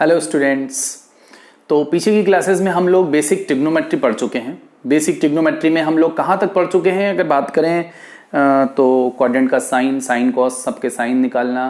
Hello students. तो पीछे की क्लासेस में हम लोग बेसिक ट्रिग्नोमेट्री पढ़ चुके हैं। बेसिक ट्रिग्नोमेट्री में हम लोग कहाँ तक पढ़ चुके हैं अगर बात करें तो क्वाड्रेंट का साइन, साइन कॉस, सबके साइन निकालना,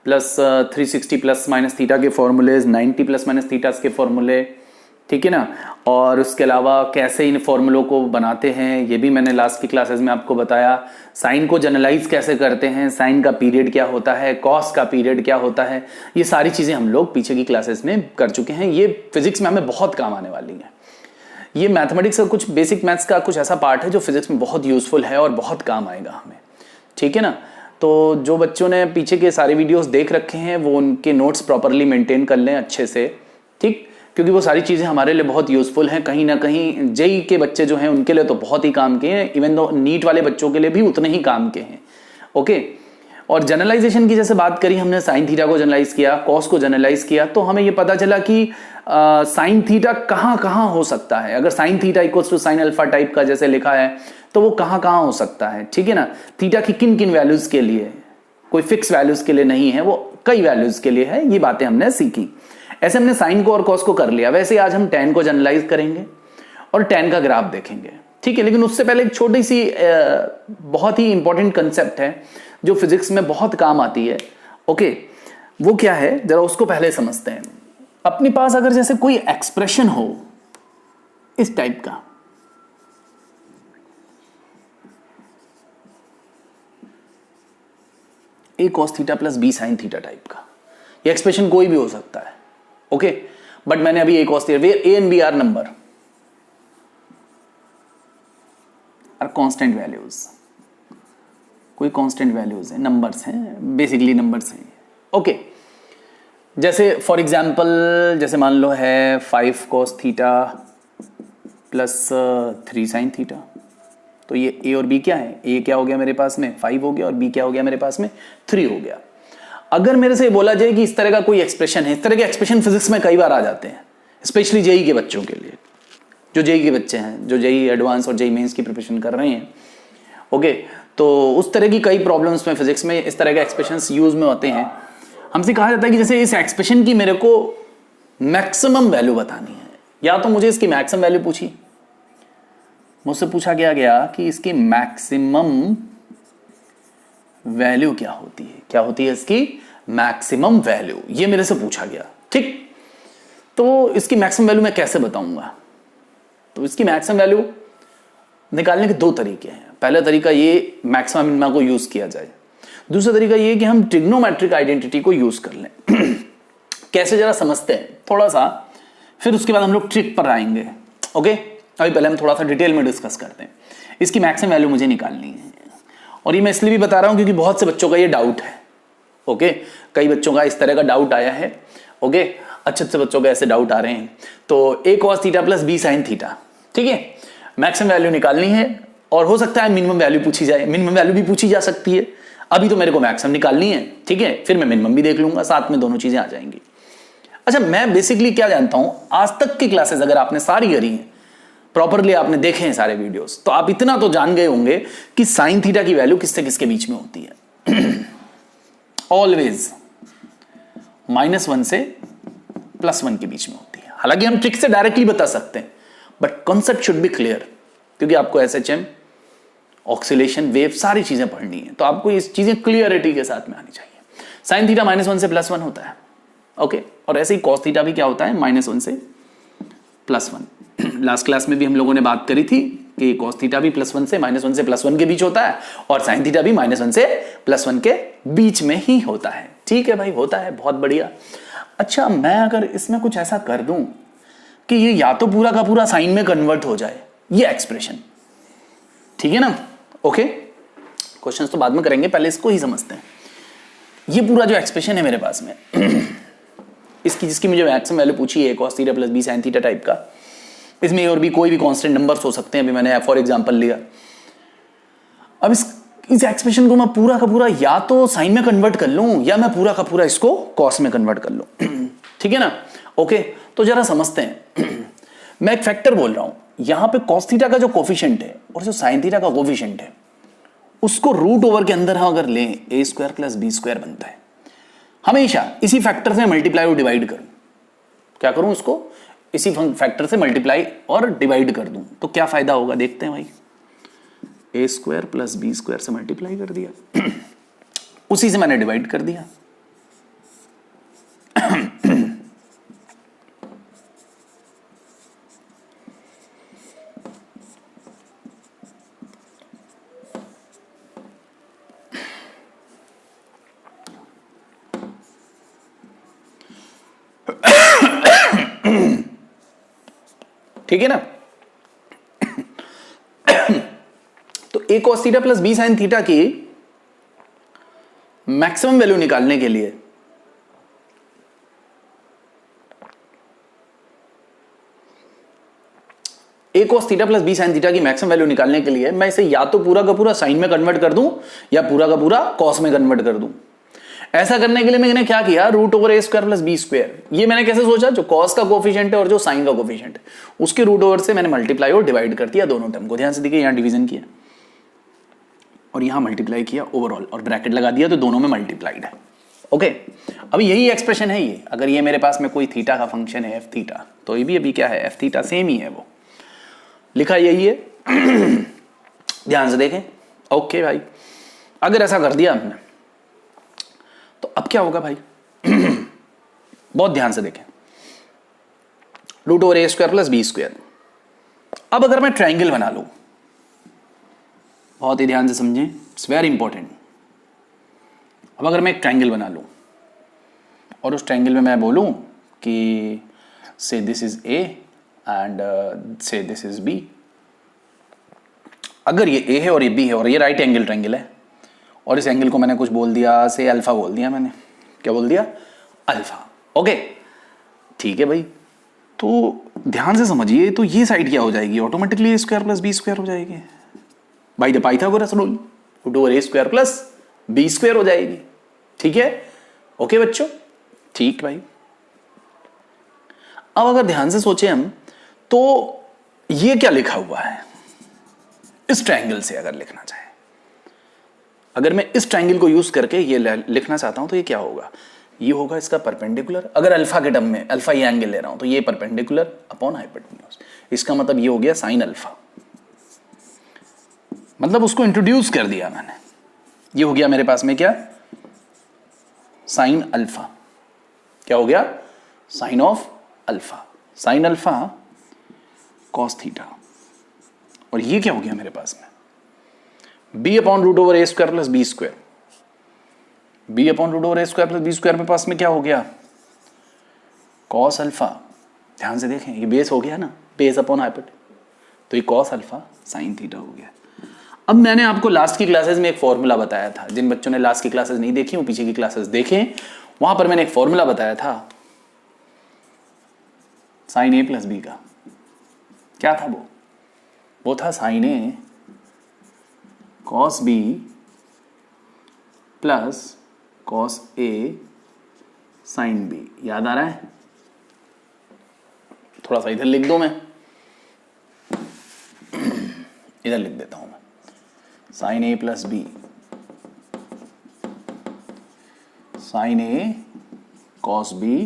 प्लस 360 प्लस माइनस थीटा के फॉर्मूलेज, 90 प्लस माइनस थीटास के फॉर्मूले, ठीक है ना। और उसके अलावा कैसे इन फॉर्मूलों को बनाते हैं ये भी मैंने लास्ट की क्लासेस में आपको बताया। साइन को जनरलाइज कैसे करते हैं, साइन का पीरियड क्या होता है, कॉस का पीरियड क्या होता है, ये सारी चीज़ें हम लोग पीछे की क्लासेस में कर चुके हैं। ये फिजिक्स में हमें बहुत काम आने वाली है। ये मैथमेटिक्स का कुछ बेसिक मैथ्स का कुछ ऐसा पार्ट है जो फिजिक्स में बहुत यूजफुल है और बहुत काम आएगा हमें, ठीक है ना। तो जो बच्चों ने पीछे के सारे वीडियोस देख रखे हैं वो उनके नोट्स प्रॉपरली मेंटेन कर लें अच्छे से, ठीक, क्योंकि वो सारी चीज़ें हमारे लिए बहुत यूजफुल हैं। कहीं ना कहीं जेई के बच्चे जो हैं उनके लिए तो बहुत ही काम के हैं, इवन दो नीट वाले बच्चों के लिए भी उतने ही काम के हैं। ओके, और जनरलाइजेशन की जैसे बात करी हमने, साइन थीटा को जनरलाइज किया, कॉस को जनरलाइज किया, तो हमें ये पता चला कि साइन थीटा कहाँ कहाँ हो सकता है। अगर sine theta equals to sine alpha type का जैसे लिखा है तो वो कहाँ कहाँ हो सकता है, ठीक है ना। थीटा की किन किन वैल्यूज के लिए, कोई फिक्स वैल्यूज के लिए नहीं है, वो कई वैल्यूज के लिए है। ये बातें हमने सीखी। ऐसे हमने साइन को और कॉस को कर लिया। वैसे आज हम tan को जनरलाइज करेंगे और tan का ग्राफ देखेंगे, ठीक है। लेकिन उससे पहले एक छोटी सी बहुत ही इंपॉर्टेंट कंसेप्ट है जो फिजिक्स में बहुत काम आती है। ओके, वो क्या है जरा उसको पहले समझते हैं। अपने पास अगर जैसे कोई एक्सप्रेशन हो इस टाइप का, a cos theta plus b sin theta type का, ये एक्सप्रेशन कोई भी हो सकता है। ओके, बट मैंने अभी a cos theta, where a and b are number are constant values, कोई कांस्टेंट वैल्यूज है, नंबर्स हैं, बेसिकली नंबर्स हैं। ओके, जैसे फॉर एग्जांपल जैसे मान लो है 5 cos theta plus 3 sin theta, तो ये a और b क्या है, a क्या हो गया मेरे पास में 5 हो गया और b क्या हो गया मेरे पास में 3 हो गया। अगर मेरे से बोला जाए कि इस तरह का कोई एक्सप्रेशन है, इस तरह के एक्सप्रेशन फिजिक्स में कई बार आ जाते हैं, स्पेशली जेई के बच्चों के लिए, जो जेई के बच्चे हैं, जो जेई एडवांस और जेई मेंस की प्रिपरेशन कर रहे हैं। ओके, तो उस तरह की कई प्रॉब्लम्स में फिजिक्स में इस तरह के एक्सप्रेशंस यूज में होते हैं। हमसे कहा जाता है कि जैसे इस एक्सप्रेशन की मेरे को मैक्सिमम वैल्यू बतानी है, या तो मुझे इसकी मैक्सिमम वैल्यू पूछी, मुझसे पूछा गया कि इसकी मैक्सिमम वैल्यू क्या होती है, क्या होती है इसकी मैक्सिमम वैल्यू, ये मेरे से पूछा गया, ठीक। तो इसकी मैक्सिमम वैल्यू मैं कैसे बताऊंगा, तो इसकी मैक्सिमम वैल्यू निकालने के दो तरीके हैं। पहला तरीका ये मैक्सिमम मिनिमा को यूज किया जाए, दूसरा तरीका ये कि हम ट्रिग्नोमेट्रिक आइडेंटिटी को यूज कर लें। कैसे जरा समझते हैं थोड़ा सा, फिर उसके बाद हम लोग ट्रिक पर आएंगे। ओके, अभी पहले हम थोड़ा सा डिटेल में डिस्कस करते हैं। इसकी मैक्सिमम वैल्यू मुझे निकालनी है, और ये मैं इसलिए भी बता रहा हूं क्योंकि बहुत से बच्चों का ये डाउट है। ओके, कई बच्चों का इस तरह का डाउट आया है। ओके, अच्छे अच्छे बच्चों का ऐसे डाउट आ रहे हैं। तो a cos theta plus b sin theta, ठीक है, मैक्सिमम वैल्यू निकालनी है, और हो सकता है मिनिमम वैल्यू पूछी जाए, मिनिमम वैल्यू भी पूछी जा सकती है। अभी तो मेरे को मैक्सिमम निकालनी है, ठीक है, फिर मैं मिनिमम भी देख लूंगा, साथ में दोनों चीजें आ जाएंगी। अच्छा, मैं बेसिकली क्या जानता हूं, आज तक की क्लासेस अगर आपने सारी करी हैं, प्रॉपरली आपने देखे हैं सारे वीडियोस, तो आप इतना तो जान गए होंगे कि साइन थीटा की वैल्यू किससे किसके बीच में होती है। ऑलवेज -1 से +1 के बीच में होती है। हालांकि हम ट्रिक से डायरेक्टली बता सकते हैं, but concept should be clear, क्योंकि आपको SHM, ऑक्सीलेशन, वेव, सारी चीजें पढ़नी है, तो आपको ये चीजें क्लियरिटी के साथ में आनी चाहिए। साइन थीटा -1 से +1 होता है। ओके, और ऐसे ही कॉस थीटा भी क्या होता है, -1 से +1। लास्ट क्लास में भी हम लोगों ने बात करी थी कि cos थीटा भी +1 से -1 से +1 के बीच होता है, और sin थीटा भी -1 से +1 के बीच में ही होता है। ठीक है भाई, होता है, बहुत बढ़िया। अच्छा, मैं अगर इसमें कुछ ऐसा कर दूं कि ये या तो पूरा का पूरा साइन में कन्वर्ट हो जाए, ये एक्सप्रेशन, ठीक है ना। ओके, क्वेश्चंस तो बाद में करेंगे, पहले इसको ही समझते हैं। ये पूरा जो एक्सप्रेशन है मेरे पास में इसकी, जिसकी मुझे मैक्सिमम वैल्यू पूछी है cos theta plus b sin theta type का, इसमें a और b कोई भी कांस्टेंट नंबर्स हो सकते हैं। अभी मैंने फॉर एग्जांपल लिया। अब इस एक्सप्रेशन को मैं पूरा का पूरा या तो साइन में कन्वर्ट कर लूं, या मैं पूरा का पूरा इसको कॉस में कन्वर्ट कर लूं। ठीक है ना। ओके, तो जरा समझते हैं। मैं एक फैक्टर बोल रहा हूं, यहां पे cos थीटा का जो कोफिशिएंट है और जो sin थीटा का कोफिशिएंट है, उसको रूट ओवर के अंदर हम अगर लें, a² + b² बनता है। हमेशा इसी फैक्टर से मल्टीप्लाई और डिवाइड करूं, क्या करूं, इसको इसी फैक्टर से मल्टीप्लाई और डिवाइड कर दूं तो क्या फायदा होगा देखते हैं भाई। ए स्क्वायर प्लस बी स्क्वायर से मल्टीप्लाई कर दिया उसी से मैंने डिवाइड कर दिया। ठीक है ना। तो a cos theta plus B sine theta की मैक्सिमम वैल्यू निकालने के लिए a cos theta plus B sine theta की मैक्सिमम वैल्यू निकालने के लिए मैं इसे या तो पूरा का पूरा साइन में कन्वर्ट कर दूं या पूरा का पूरा कॉस में कन्वर्ट कर दूं। ऐसा करने के लिए मैंने क्या किया, रूट ओवर ए स्क्वायर प्लस बी स्क्वायर, ये मैंने कैसे सोचा, जो कॉस का कोफिशिएंट है और जो साइन का कोफिशिएंट है उसके रूट ओवर से मैंने मल्टीप्लाई और डिवाइड कर दिया दोनों टर्म को। ध्यान से देखिए, यहां डिवीजन किया और यहां मल्टीप्लाई किया ओवरऑल और ब्रैकेट लगा दिया तो दोनों में मल्टीप्लाइड है। ओके, अब यही एक्सप्रेशन है ये। अगर ये मेरे पास में कोई थीटा का फंक्शन है एफ थीटा, तो ये भी अभी क्या है, एफ थीटा सेम ही है, वो लिखा यही है। ध्यान से देखें। ओके भाई, अगर ऐसा कर दिया हमने तो अब क्या होगा भाई बहुत ध्यान से देखें, रूट ओवर ए स्क्वायर प्लस बी स्क्वायर। अब अगर मैं ट्राइंगल बना लूं, बहुत ही ध्यान से समझें, इट्स वेरी इंपॉर्टेंट। अब अगर मैं एक ट्राइंगल बना लूं और उस ट्राइंगल में मैं बोलूं कि से दिस इज ए एंड से दिस इज बी। अगर ये ए है और ये बी है और ये राइट एंगल ट्राइंगल है और इस एंगल को मैंने कुछ बोल दिया, से अल्फा बोल दिया, मैंने क्या बोल दिया, अल्फा। ओके ठीक है भाई, तो ध्यान से समझिए, तो ये साइड क्या हो जाएगी, automatically a square plus B square हो जाएगी by the Pythagoras rule, root over A square plus B square हो जाएगी। ठीक है, ओके बच्चों, ठीक भाई। अब अगर ध्यान से सोचें हम, तो ये क्या लिखा हुआ है, इस ट्रायंगल से अगर लिखना चाहें, अगर मैं इस ट्रायंगल को यूज करके ये लिखना चाहता हूं तो ये क्या होगा, ये होगा इसका परपेंडिकुलर। अगर अल्फा के टर्म में, अल्फा ये एंगल ले रहा हूं तो ये परपेंडिकुलर अपॉन हाइपोटेन्यूज, इसका मतलब ये हो गया साइन अल्फा, मतलब उसको इंट्रोड्यूस कर दिया मैंने। ये हो गया मेरे पास में क्या, साइन अल्फा। क्या हो गया, sine of alpha, sine alpha cos theta. और ये क्या हो गया मेरे पास में, बी अपॉन रूट ओवर ए square plus B square. B upon root over ए स्क्वायर प्लस बी स्क्वायर मेरे पास में क्या हो गया, कॉस अल्फा। ध्यान से देखें, ये बेस हो गया ना, बेस अपॉन हाइपोटेन्यूज, तो ये कॉस अल्फा साइन थीटा हो गया। अब मैंने आपको लास्ट की क्लासेस में एक फॉर्मूला बताया था, जिन बच्चों ने लास्ट की क्लासेस नहीं देखी वो पीछे की क्लासेस देखें, वहां पर मैंने एक फॉर्मूला बताया था साइन ए प्लस बी का। क्या था वो था sign a cos b plus cos a sine B. याद आ रहा है, थोड़ा सा इधर लिख दो, मैं इधर लिख देता हूं मैं, sign A plus B, sign a cos b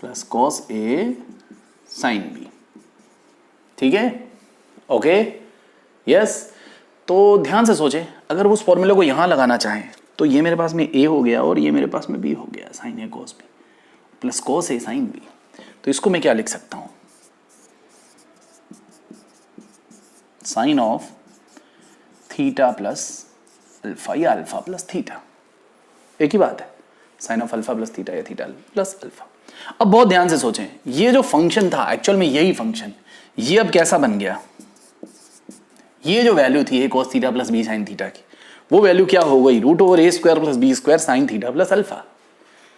plus cos a sine B. ठीक है, ओके, यस। तो ध्यान से सोचें, अगर उस फॉर्मूले को यहां लगाना चाहें तो ये मेरे पास में ए हो गया और ये मेरे पास में बी हो गया, sine a cos b plus cos a sine b. तो इसको मैं क्या लिख सकता हूं, sine of theta plus alpha या अल्फा प्लस थीटा, एक ही बात है, sine of alpha plus theta या थीटा प्लस अल्फा। अब बहुत ध्यान से सोचें, ये जो फंक्शन था एक्चुअल में यही फंक्शन, ये अब कैसा बन गया, ये जो वैल्यू थी A cos theta plus B sine theta की, वो वैल्यू क्या हो गई, रूट ओवर ए square plus B square sine theta plus alpha.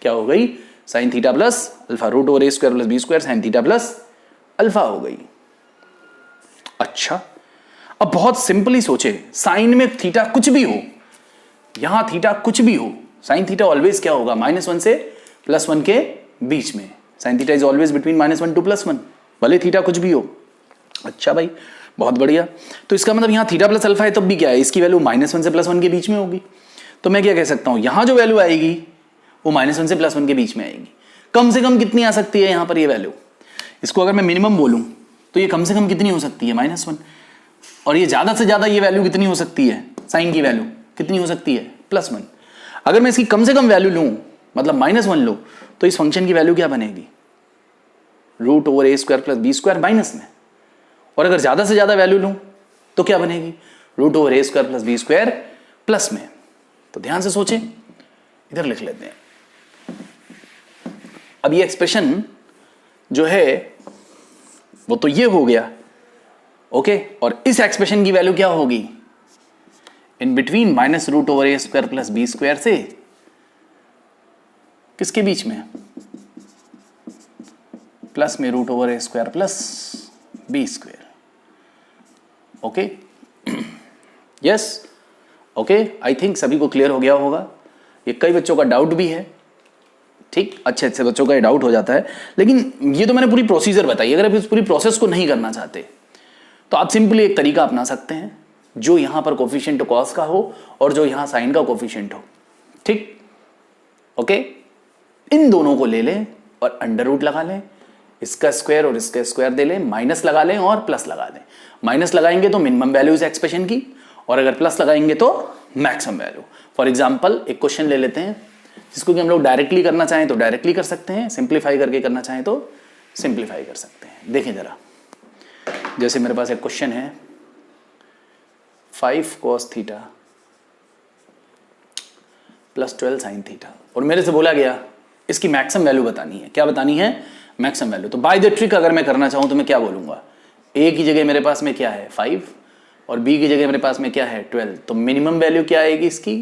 क्या हो गई, sine theta plus alpha, root over ए square plus B square sine theta plus alpha हो गई। अच्छा, अब बहुत सिंपली सोचे, साइन में थीटा कुछ भी हो, यहां थीटा कुछ भी हो, साइन थीटा ऑलवेज क्या होगा, -1 से +1 के बीच में। Sine theta is always between -1 to +1, भले थीटा कुछ भी हो। अच्छा भाई, बहुत बढ़िया। तो इसका मतलब यहां थीटा प्लस अल्फा है, तब भी क्या है, इसकी वैल्यू -1 से +1 के बीच में होगी। तो मैं क्या कह सकता हूं, यहां जो वैल्यू आएगी वो -1 से +1 के बीच में आएगी। कम से कम कितनी आ सकती है यहां पर ये वैल्यू? इसको अगर मैं मिनिमम बोलूं तो ये कम से कम कितनी हो सकती है? -1। और ये ज्यादा से ज्यादा ये वैल्यू कितनी हो सकती है? साइन की वैल्यू कितनी हो सकती है? +1। अगर मैं इसकी कम से कम वैल्यू लूं, मतलब -1 लूं, तो इस फंक्शन की वैल्यू क्या बनेगी? √a² + b² माइनस में। और अगर ज्यादा से ज्यादा वैल्यू लूं तो क्या बनेगी? √a² + b² प्लस में। तो ध्यान से सोचें, इधर लिख लेते हैं। अब ये एक्सप्रेशन जो है वो तो ये हो गया, ओके। और इस एक्सप्रेशन की वैल्यू क्या होगी? इन बिटवीन -√a² + b² से किसके बीच में? प्लस में √a² + b²। Okay, yes, okay. I think सभी को क्लियर हो गया होगा। ये कई बच्चों का डाउट भी है, ठीक, अच्छे अच्छे बच्चों का ये डाउट हो जाता है। लेकिन ये तो मैंने पूरी प्रोसीजर बताई। अगर आप इस पूरी प्रोसेस को नहीं करना चाहते तो आप सिंपली एक तरीका अपना सकते हैं, जो यहां पर कोफिशिएंट कॉस का हो और जो यहां साइन का कोफिशिएंट हो, ठीक, ओके। इन दोनों को ले लें और अंडर रूट लगा लें, इसका स्क्वायर और इसका स्क्वायर दे लें, माइनस लगा लें और प्लस लगा लें। माइनस लगाएंगे तो मिनिमम वैल्यू इस एक्सप्रेशन की, और अगर प्लस लगाएंगे तो मैक्सिमम वैल्यू। फॉर एग्जांपल एक क्वेश्चन ले लेते हैं जिसको कि हम लोग डायरेक्टली करना चाहें तो डायरेक्टली कर सकते हैं, सिंप्लीफाई करके करना चाहें तो सिंप्लीफाई कर सकते हैं। देखें जरा, जैसे मेरे पास एक क्वेश्चन है 5 cos θ + 12 sin θ, और मेरे से बोला गया इसकी मैक्सिमम वैल्यू बतानी है। क्या बतानी है? Maximum value. तो बाय द ट्रिक अगर मैं करना चाहूं तो मैं क्या बोलूंगा? ए की जगह मेरे पास में क्या है? 5, और बी की जगह मेरे पास में क्या है? 12। तो मिनिमम वैल्यू क्या आएगी इसकी?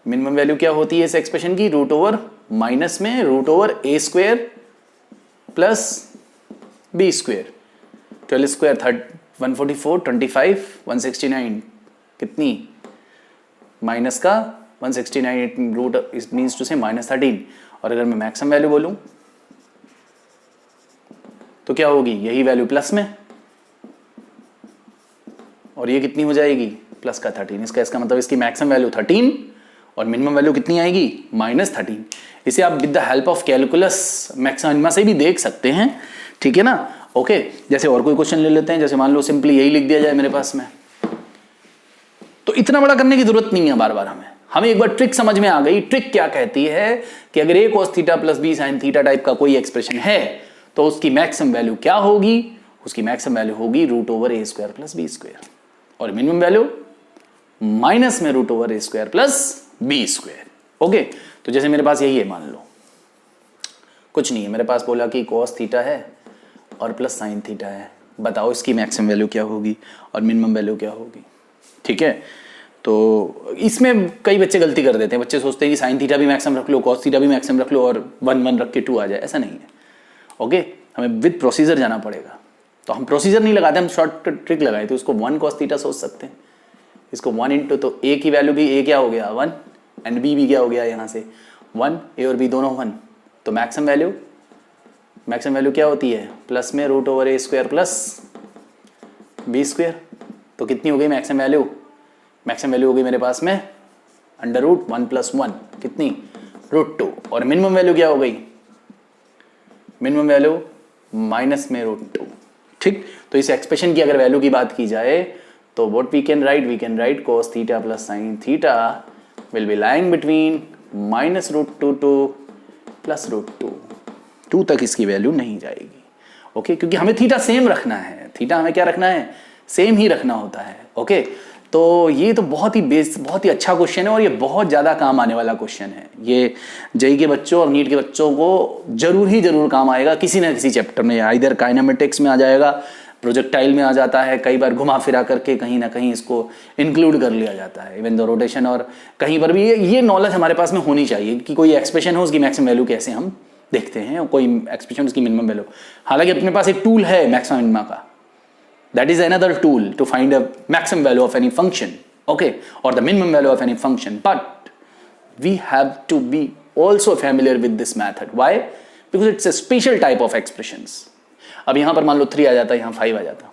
मिनिमम वैल्यू क्या होती है इस एक्सप्रेशन की? √ माइनस में √a² + b²। 12² 144, 25, 169 कितनी? माइनस का 169 रूट, इट मीन्स टू से -13। और अगर मैं मैक्सिमम वैल्यू बोलूं तो क्या होगी? यही वैल्यू प्लस में, और ये कितनी हो जाएगी? प्लस का 13। इसका मतलब इसकी मैक्सिमम वैल्यू 13 और मिनिमम वैल्यू कितनी आएगी? -13। इसे आप with the help of calculus maxima से भी देख सकते हैं, ठीक है ना, ओके। जैसे और कोई क्वेश्चन ले लेते हैं, जैसे मान लो सिंपली यही लिख दिया जाए मेरे पास में, तो इतना बड़ा करने की जरूरत नहीं है बार बार। हमें एक बार ट्रिक समझ में आ गई। ट्रिक क्या कहती है कि अगर a cos θ + b sin θ type का कोई एक्सप्रेशन है तो उसकी मैक्सिमम वैल्यू क्या होगी? उसकी मैक्सिमम वैल्यू होगी √a² + b², और मिनिमम वैल्यू माइनस में √a² + b²। ओके, तो जैसे मेरे पास यही है, मान लो कुछ नहीं है, मेरे पास बोला कि cos θ है और प्लस sin θ है। बताओ इसकी मैक्सिमम वैल्यू क्या होगी और मिनिमम वैल्यू क्या होगी? ठीक है, तो इसमें कई बच्चे गलती कर देते हैं। बच्चे सोचते हैं कि sin θ भी मैक्सिमम रख लो, cos θ भी मैक्सिमम रख लो और 1 1 रख के 2 आ जाए। ऐसा नहीं है, ओके। हमें विद प्रोसीजर जाना पड़ेगा। तो हम प्रोसीजर नहीं लगाते, हम शॉर्ट ट्रिक लगाए। तो इसको 1 cos θ सोच सकते हैं, इसको 1 इंटू, तो a की वैल्यू भी a क्या हो गया? 1, एंड b भी क्या हो गया यहाँ से? 1। a और b दोनों 1, तो मैक्सिमम वैल्यू क्या होती है? प्लस में √a² + b²। तो कितनी हो गई मैक्सिमम वैल्यू? मैक्सिमम वैल्यू हो गई मेरे पास में √1 + 1 कितनी? √2। और मिनिमम वैल्यू क्या हो गई? मिनिमम वैल्यू माइनस में √2। ठीक, तो इस एक्सप्रेशन की अगर वैल्यू की बात की जाए तो what we can write cos θ + sin θ will be lying between -√2 to +√2। 2 तक इसकी वैल्यू नहीं जाएगी, ओके, क्योंकि हमें थीटा सेम रखना है। थीटा हमें क्या रखना है? सेम ही रखना होता है, ओके। तो ये तो बहुत ही अच्छा क्वेश्चन है और ये बहुत ज़्यादा काम आने वाला क्वेश्चन है। ये जेईई के बच्चों और नीट के बच्चों को जरूर काम आएगा किसी ना किसी चैप्टर में। इधर काइनेमेटिक्स में आ जाएगा, प्रोजेक्टाइल में आ जाता है, कई बार घुमा फिरा करके कहीं ना कहीं इसको इंक्लूड कर लिया जाता है, इवन द रोटेशन। और कहीं पर भी ये नॉलेज हमारे पास में होनी चाहिए कि कोई एक्सप्रेशन हो उसकी मैक्सिमम वैल्यू कैसे हम देखते हैं, और कोई एक्सप्रेशन उसकी मिनिमम वैल्यू। हालांकि अपने पास एक टूल है मैक्सिमम मिनिमा का, that is another tool to find a maximum value of any function, okay, or the minimum value of any function, but we have to be also familiar with this method. Why? Because it's a special type of expressions. अब यहां पर मान लो 3 आ जाता, यहां 5 आ जाता,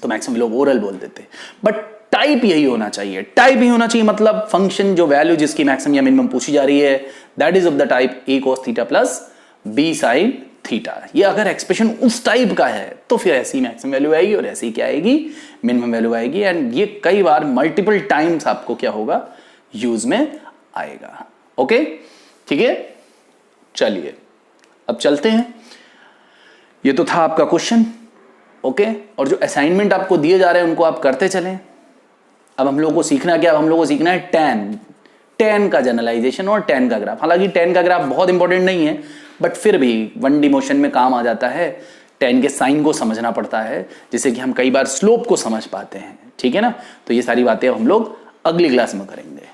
तो maximum लोग oral बोल देते, बट टाइप यही होना चाहिए, टाइप ही होना चाहिए, मतलब फंक्शन जो वैल्यू जिसकी मैक्सिमम या मिनिमम पूछी जा रही है that is of the type a cos theta plus b sin theta. ये अगर एक्सप्रेशन उस टाइप का है तो फिर ऐसी मैक्सिमम वैल्यू आएगी और ऐसी क्या आएगी, मिनिमम वैल्यू आएगी। एंड ये कई बार मल्टीपल टाइम्स आपको क्या होगा, यूज में आएगा। ओके ठीक है, चलिए अब चलते हैं। ये तो था आपका क्वेश्चन। ओके, और जो असाइनमेंट आपको दिए जा रहे हैं उनको आप करते चलें। अब हम लोगों को सीखना क्या, अब हम लोगों को सीखना है tan का जनरलाइजेशन और tan का ग्राफ। हालांकि tan का ग्राफ बहुत इंपॉर्टेंट नहीं है, बट फिर भी 1D मोशन में काम आ जाता है। tan के साइन को समझना पड़ता है जिससे कि हम कई बार स्लोप को समझ पाते हैं। ठीक है ना, तो ये सारी बातें हम लोग अगली क्लास में करेंगे।